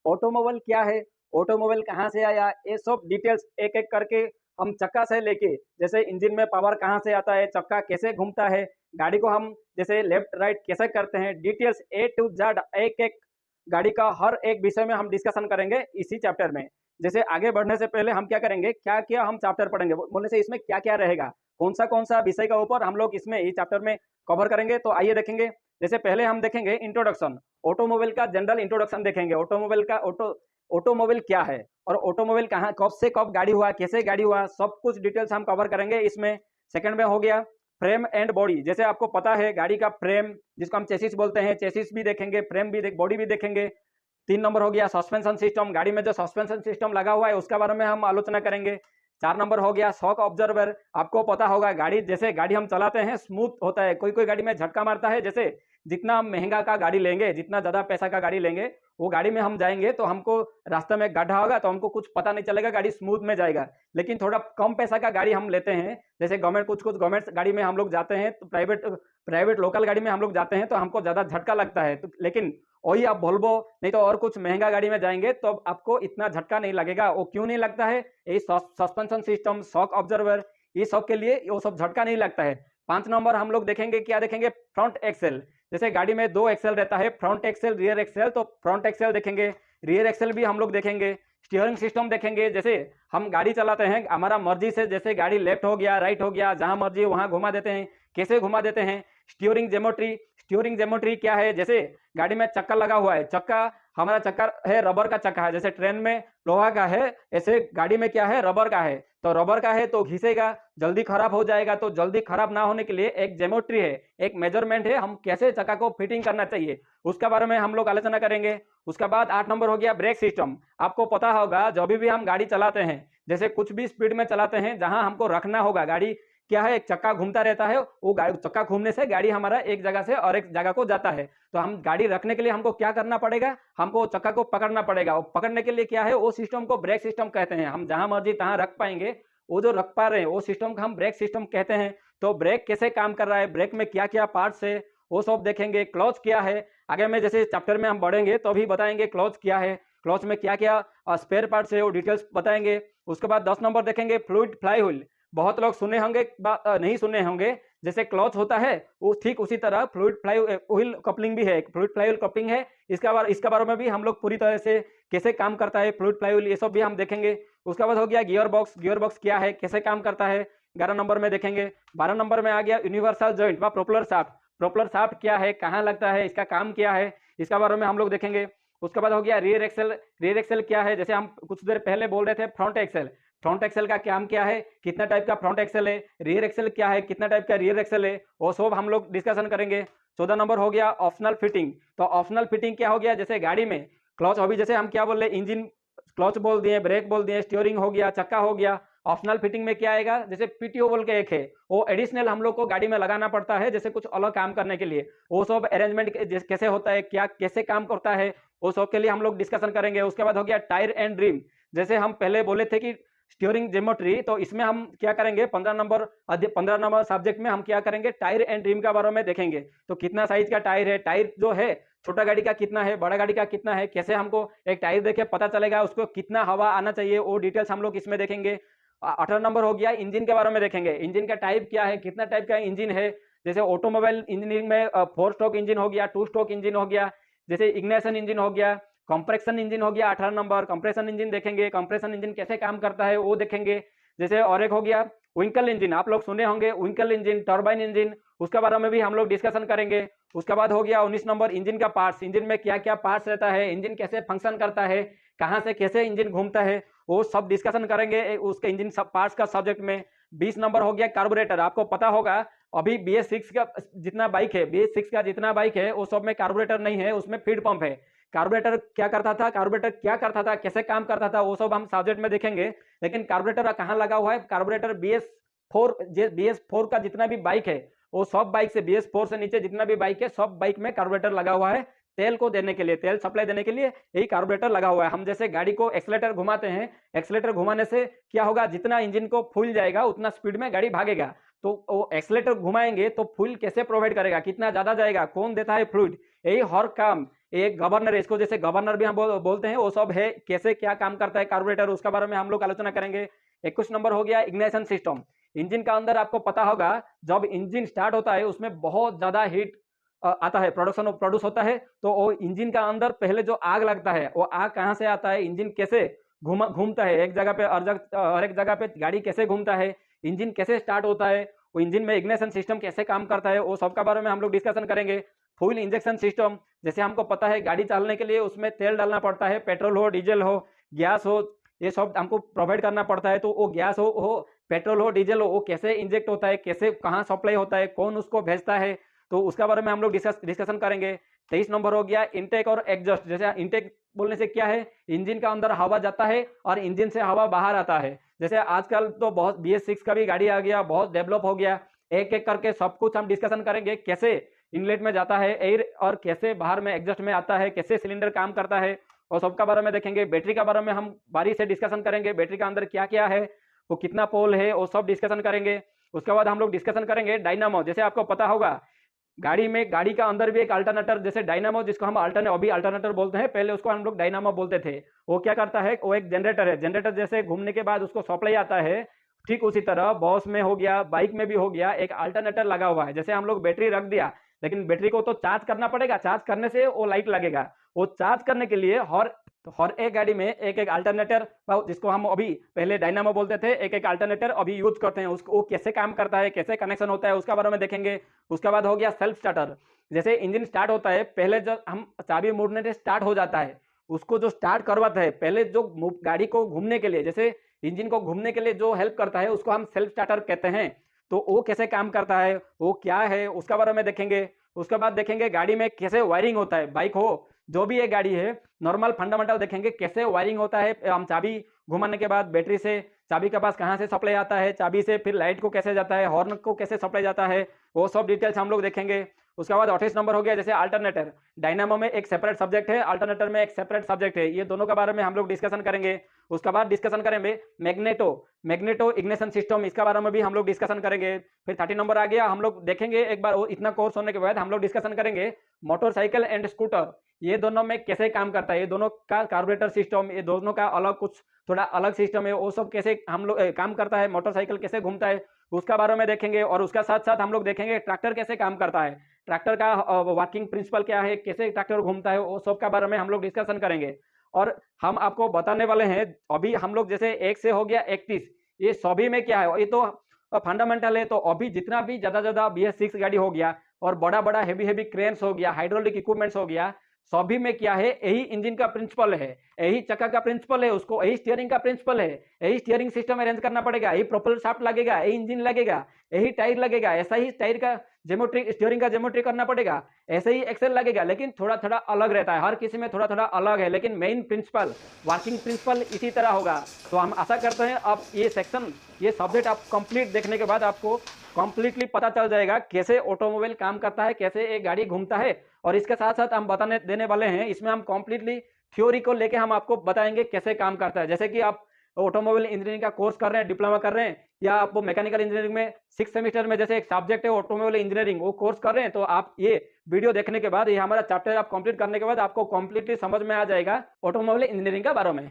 Automobile क्या है, automobile कहाँ से आया, ये सब डिटेल्स एक एक करके हम चक्का से लेके, जैसे इंजन में पावर कहाँ से आता है, चक्का कैसे घूमता है, गाड़ी को हम जैसे लेफ्ट राइट कैसे करते हैं, डिटेल्स ए टू जेड एक एक गाड़ी का हर एक विषय में हम डिस्कशन करेंगे इसी चैप्टर में। जैसे आगे बढ़ने से पहले हम क्या करेंगे, क्या क्या हम चैप्टर पढ़ेंगे बोलने से इसमें क्या क्या रहेगा, कौन सा विषय का ऊपर हम लोग इसमें इस चैप्टर में कवर करेंगे, तो आइए देखेंगे। जैसे पहले हम देखेंगे इंट्रोडक्शन, ऑटोमोबाइल का जनरल इंट्रोडक्शन देखेंगे, ऑटोमोबाइल का ऑटोमोबाइल क्या है और ऑटोमोबाइल कहाँ कब से कब गाड़ी हुआ, कैसे गाड़ी हुआ, सब कुछ डिटेल्स हम कवर करेंगे इसमें। सेकंड में हो गया फ्रेम एंड बॉडी, जैसे आपको पता है गाड़ी का फ्रेम जिसको हम चेसिस बोलते हैं, चेसिस भी देखेंगे, फ्रेम भी बॉडी भी देखेंगे। 3 नंबर हो गया सस्पेंशन सिस्टम, गाड़ी में जो सस्पेंशन सिस्टम लगा हुआ है उसके बारे में हम आलोचना करेंगे। 4 नंबर हो गया शॉक ऑब्जर्वर, आपको पता होगा गाड़ी जैसे गाड़ी हम चलाते हैं स्मूथ होता है, कोई कोई गाड़ी में झटका मारता है, जैसे जितना हम महंगा का गाड़ी लेंगे, जितना ज़्यादा पैसा का गाड़ी लेंगे, वो गाड़ी में हम जाएंगे तो हमको रास्ते में गड्ढा होगा तो हमको कुछ पता नहीं चलेगा, गाड़ी स्मूथ में जाएगा। लेकिन थोड़ा कम पैसा का गाड़ी हम लेते हैं, जैसे गवर्नमेंट कुछ कुछ गवर्नमेंट गाड़ी में हम लोग जाते हैं, तो प्राइवेट प्राइवेट लोकल गाड़ी में हम लोग जाते हैं तो हमको ज़्यादा झटका लगता है, तो लेकिन वही आप वोल्वो नहीं तो और कुछ महंगा गाड़ी में जाएंगे तो आपको इतना झटका नहीं लगेगा। वो क्यों नहीं लगता है, यही सस्पेंशन सिस्टम, शॉक ऑब्जर्वर, ये सब के लिए वो सब झटका नहीं लगता है। 5 नंबर हम लोग देखेंगे, क्या देखेंगे, फ्रंट एक्सेल, जैसे गाड़ी में 2 एक्सेल रहता है, फ्रंट एक्सेल रियर एक्सेल, तो फ्रंट एक्सेल देखेंगे, रियर एक्सेल भी हम लोग देखेंगे। स्टीयरिंग सिस्टम देखेंगे, जैसे हम गाड़ी चलाते हैं हमारा मर्जी से, जैसे गाड़ी लेफ्ट हो गया राइट हो गया जहां मर्जी वहां घुमा देते हैं, कैसे घुमा देते हैं। स्टीयरिंग ज्योमेट्री, स्टीयरिंग ज्योमेट्री क्या है, जैसे गाड़ी में चक्का लगा हुआ है, चक्का हमारा चक्का है रबर का चक्का है, जैसे ट्रेन में लोहा का है, ऐसे गाड़ी में क्या है रबर का है, तो रबर का है तो घिसेगा, जल्दी खराब हो जाएगा, तो जल्दी खराब ना होने के लिए एक ज्योमेट्री है, एक मेजरमेंट है, हम कैसे चक्का को फिटिंग करना चाहिए उसके बारे में हम लोग आलोचना करेंगे। उसके बाद 8 नंबर हो गया ब्रेक सिस्टम, आपको पता होगा जब भी हम गाड़ी चलाते हैं, जैसे कुछ भी स्पीड में चलाते हैं, जहां हमको रखना होगा गाड़ी क्या है, एक चक्का घूमता रहता है, वो गाड़ी चक्का घूमने से गाड़ी हमारा एक जगह से और एक जगह को जाता है, तो हम गाड़ी रखने के लिए हमको क्या करना पड़ेगा, हमको चक्का को पकड़ना पड़ेगा, और पकड़ने के लिए क्या है वो सिस्टम को ब्रेक सिस्टम कहते हैं, हम जहां मर्जी तहां रख पाएंगे, वो जो रख पा रहे हैं वो सिस्टम का हम ब्रेक सिस्टम कहते हैं। तो ब्रेक कैसे काम कर रहा है, ब्रेक में क्या क्या पार्ट्स है वो सब देखेंगे। क्लच क्या है, आगे में जैसे चैप्टर में हम बढ़ेंगे तो अभी बताएंगे क्लच क्या है, क्लच में क्या क्या स्पेयर पार्ट्स है वो डिटेल्स बताएंगे। उसके बाद 10 नंबर देखेंगे फ्लूइड फ्लाई व्हील, बहुत लोग सुने होंगे नहीं सुने होंगे, जैसे क्लच होता है वो ठीक उसी तरह फ्लूइड फ्लाई व्हील कपलिंग भी है, फ्लूइड फ्लाई व्हील कपलिंग है, इसका बारे में भी हम लोग पूरी तरह से कैसे काम करता है फ्लूइड फ्लाई व्हील, ये सब भी हम देखेंगे। उसके बाद हो गया गियर बॉक्स, गियर बॉक्स क्या है कैसे काम करता है 11 नंबर में देखेंगे। 12 नंबर में आ गया यूनिवर्सल जॉइंट व प्रोपेलर शाफ्ट, प्रोपेलर शाफ्ट क्या है, कहाँ लगता है, इसका काम क्या है, इसका बारे में हम लोग देखेंगे। उसके बाद हो गया रियर एक्सेल, रियर एक्सेल क्या है, जैसे हम कुछ देर पहले बोल रहे थे फ्रंट एक्सेल, फ्रंट एक्सेल का काम क्या है, कितना टाइप का फ्रंट एक्सेल है, रियर एक्सेल क्या है, कितना टाइप का रियर एक्सेल है, वो सब हम लोग डिस्कशन करेंगे। 14 नंबर हो गया ऑप्शनल फिटिंग, तो ऑप्शनल फिटिंग क्या हो गया, जैसे गाड़ी में क्लच, अभी जैसे हम क्या बोल रहे, इंजन क्लच बोल दिए, ब्रेक बोल दिए, स्टीयरिंग हो गया, चक्का हो गया, ऑप्शनल फिटिंग में क्या आएगा, जैसे पीटीओ बोल के एक है, वो एडिशनल हम लोग को गाड़ी में लगाना पड़ता है, जैसे कुछ अलग काम करने के लिए, वो सब अरेंजमेंट कैसे होता है, क्या कैसे काम करता है, वो सब के लिए हम लोग डिस्कशन करेंगे। उसके बाद हो गया टायर एंड रिम, जैसे हम पहले बोले थे कि स्टीयरिंग ज्योमेट्री, तो इसमें हम क्या करेंगे 15 नंबर सब्जेक्ट में हम क्या करेंगे, टायर एंड रिम के बारे में देखेंगे, तो कितना साइज का टायर है, टायर जो है छोटा गाड़ी का कितना है, बड़ा गाड़ी का कितना है, कैसे हमको एक टायर देखे पता चलेगा उसको कितना हवा आना चाहिए, वो डिटेल्स हम लोग इसमें देखेंगे। 18 नंबर हो गया इंजन के बारे में देखेंगे, इंजन का टाइप क्या है, कितना टाइप का इंजन है, जैसे ऑटोमोबाइल इंजीनियरिंग में 4 स्ट्रोक इंजन हो गया, 2 स्ट्रोक इंजन हो गया, जैसे इग्निशन इंजन हो गया, कंप्रेशन इंजन हो गया। 18 नंबर कंप्रेशन इंजन देखेंगे, कंप्रेशन इंजन कैसे काम करता है वो देखेंगे। जैसे और एक हो गया विंकल इंजन, आप लोग सुने होंगे विंकल इंजन, टर्बाइन इंजन, उसके बारे में भी हम लोग डिस्कशन करेंगे। उसके बाद हो गया 19 नंबर इंजन का पार्ट्स, इंजन में क्या क्या पार्ट्स रहता है, इंजन कैसे फंक्शन करता है, कहाँ से कैसे इंजन घूमता है, वो सब डिस्कशन करेंगे उसके इंजन सब पार्ट्स का सब्जेक्ट में। 20 नंबर हो गया कार्बोरेटर, आपको पता होगा अभी BS6 का जितना बाइक है, BS6 का जितना बाइक है वो सब में कार्बोरेटर नहीं है, उसमें फीड पंप है। कार्बोरेटर क्या करता था, कार्बोरेटर क्या करता था, कैसे काम करता था, वो सब हम सब्जेक्ट में देखेंगे। लेकिन कार्बोरेटर कहाँ लगा हुआ है, कार्बोरेटर BS4 का जितना भी बाइक है वो सब बाइक से, BS4 से नीचे जितना भी बाइक है सब बाइक में कार्बोरेटर लगा हुआ है, तेल को देने के लिए, तेल सप्लाई देने के लिए यही कार्बोरेटर लगा हुआ है। हम जैसे गाड़ी को एक्सीलेटर घुमाते हैं, एक्सीलेटर घुमाने से क्या होगा, जितना इंजन को फूल जाएगा उतना स्पीड में गाड़ी भागेगा, तो वो एक्सीलेटर घुमाएंगे तो फ्यूल कैसे प्रोवाइड करेगा, कितना ज्यादा जाएगा, कौन देता है फ्लूइड, यही हर काम एक गवर्नर है, इसको जैसे गवर्नर भी हम बोलते हैं, वो सब है, कैसे क्या काम करता है कार्बोरेटर, उसका बारे में हम लोग आलोचना करेंगे। 21 नंबर हो गया इग्निशन सिस्टम। इंजन का अंदर आपको पता होगा, जब इंजन स्टार्ट होता है उसमें बहुत ज्यादा हीट आता है, प्रोड्यूस होता है। तो वो इंजन का अंदर पहले जो आग लगता है, वो आग कहाँ से आता है, इंजन कैसे घूमता है एक जगह पे और एक जगह पे गाड़ी कैसे घूमता है, इंजन कैसे स्टार्ट होता है, वो इंजन में इग्निशन सिस्टम कैसे काम करता है, वो सब के बारे में हम लोग डिस्कशन करेंगे। फ्यूल इंजेक्शन सिस्टम, जैसे हमको पता है गाड़ी चलने के लिए उसमें तेल डालना पड़ता है, पेट्रोल हो, डीजल हो, गैस हो, ये सब हमको प्रोवाइड करना पड़ता है। तो वो गैस हो, पेट्रोल हो, डीजल हो, वो कैसे इंजेक्ट होता है, कैसे कहाँ सप्लाई होता है, कौन उसको भेजता है, तो उसका बारे में हम लोग डिस्कशन करेंगे। 23 नंबर हो गया इनटेक और एग्जॉस्ट। जैसे इनटेक बोलने से क्या है, इंजन का अंदर हवा जाता है और इंजन से हवा बाहर आता है। जैसे आजकल तो बहुत BS6 का भी गाड़ी आ गया, बहुत डेवलप हो गया, एक एक करके सब कुछ हम डिस्कशन करेंगे, कैसे इनलेट में जाता है एयर और कैसे बाहर में एग्जॉस्ट में आता है, कैसे सिलेंडर काम करता है, और सबका बारे में देखेंगे। बैटरी का बारे में हम बारी से डिस्कशन करेंगे, बैटरी का अंदर क्या क्या है, वो कितना पोल है, वो सब डिस्कशन करेंगे। उसके बाद हम लोग डिस्कशन करेंगे डायनामो। जैसे आपको पता होगा गाड़ी का अंदर भी एक अल्टरनेटर, जैसे डायनामो जिसको हम अभी अल्टरनेटर बोलते हैं, पहले उसको हम लोग डायनामो बोलते थे। वो क्या करता है, वो एक जनरेटर है, जनरेटर जैसे घूमने के बाद उसको सप्लाई आता है, ठीक उसी तरह बॉस में हो गया, बाइक में भी हो गया, एक अल्टरनेटर लगा हुआ है। जैसे हम लोग बैटरी रख दिया, लेकिन बैटरी को तो चार्ज करना पड़ेगा, चार्ज करने से वो लाइट लगेगा। वो चार्ज करने के लिए हर एक गाड़ी में एक एक अल्टरनेटर, जिसको हम अभी पहले डायनामो बोलते थे, एक एक अल्टरनेटर अभी यूज करते हैं। उसको वो कैसे काम करता है, कैसे कनेक्शन होता है, उसका बारे में देखेंगे। उसके बाद हो गया सेल्फ स्टार्टर। जैसे इंजन स्टार्ट होता है, पहले जब हम चाबी मुड़ने से स्टार्ट हो जाता है, उसको जो स्टार्ट करवाता है, पहले जो गाड़ी को घूमने के लिए, जैसे इंजन को घूमने के लिए जो हेल्प करता है, उसको हम सेल्फ स्टार्टर कहते हैं। तो वो कैसे काम करता है, वो क्या है, उसका बारे में देखेंगे। उसके बाद देखेंगे गाड़ी में कैसे वायरिंग होता है, बाइक हो जो भी एक गाड़ी है, नॉर्मल फंडामेंटल देखेंगे कैसे वायरिंग होता है। हम चाबी घुमाने के बाद बैटरी से चाबी के पास कहाँ से सप्लाई आता है, चाबी से फिर लाइट को कैसे जाता है, हॉर्न को कैसे सप्लाई जाता है, वो सब डिटेल्स हम लोग देखेंगे। उसके बाद 28 नंबर हो गया जैसे अल्टरनेटर। डायनामो में एक सेपरेट सब्जेक्ट है, अल्टरनेटर में एक सेपरेट सब्जेक्ट है, ये दोनों के बारे में हम लोग डिस्कशन करेंगे। उसके बाद डिस्कशन करेंगे मैग्नेटो इग्निशन सिस्टम, इसका बारे में भी हम लोग डिस्कशन करेंगे। फिर 30 नंबर आ गया, हम लोग देखेंगे एक बार इतना कोर्स होने के बाद हम लोग डिस्कशन करेंगे मोटरसाइकिल एंड स्कूटर, ये दोनों में कैसे काम करता है, ये दोनों का कार्बोरेटर सिस्टम, ये दोनों का अलग कुछ थोड़ा अलग सिस्टम है, वो सब कैसे हम लोग काम करता है, मोटरसाइकिल कैसे घूमता है, उसका बारे में देखेंगे। और उसका साथ साथ हम लोग देखेंगे ट्रैक्टर कैसे काम करता है, ट्रैक्टर का वर्किंग प्रिंसिपल क्या है, कैसे ट्रैक्टर घूमता है, वो सब का बारे में हम लोग डिस्कशन करेंगे। और हम आपको बताने वाले हैं, अभी हम लोग जैसे 1 से हो गया 31, ये सभी में क्या है, ये तो फंडामेंटल है। तो अभी जितना भी ज्यादा BS6 गाड़ी हो गया और बड़ा बड़ा हैवी क्रेन्स हो गया, हाइड्रोलिक इक्विपमेंट्स हो गया, सभी में क्या है, यही इंजन का प्रिंसिपल है, यही चक्का का प्रिंसिपल है, उसको यही स्टीयरिंग का प्रिंसिपल है, यही स्टीयरिंग सिस्टम अरेंज करना पड़ेगा, यही प्रोपेलर शाफ्ट लगेगा, यही इंजन लगेगा, यही टायर लगेगा, ऐसा ही टायर का ज्योमेट्री, स्टीयरिंग का ज्योमेट्री करना पड़ेगा, ऐसे ही एक्सेल लगेगा, लेकिन थोड़ा थोड़ा अलग रहता है, हर किसी में थोड़ा थोड़ा अलग है, लेकिन मेन प्रिंसिपल, वर्किंग प्रिंसिपल इसी तरह होगा। तो हम आशा करते हैं आप ये सेक्शन, ये सब्जेक्ट आप कंप्लीट देखने के बाद आपको कंप्लीटली पता चल जाएगा कैसे ऑटोमोबाइल काम करता है, कैसे एक गाड़ी घूमता है। और इसके साथ साथ हम बताने देने वाले हैं, इसमें हम कंप्लीटली थ्योरी को लेके हम आपको बताएंगे कैसे काम करता है। जैसे कि आप ऑटोमोबाइल इंजीनियरिंग का कोर्स कर रहे हैं, डिप्लोमा कर रहे हैं, या आप मैकेनिकल इंजीनियरिंग में 6 सेमेस्टर में जैसे एक सब्जेक्ट है ऑटोमोबाइल इंजीनियरिंग, वो कोर्स कर रहे हैं, तो आप ये वीडियो देखने के बाद, ये हमारा चैप्टर आप कंप्लीट करने के बाद आपको कंप्लीटली समझ में आ जाएगा ऑटोमोबाइल इंजीनियरिंग के बारे में।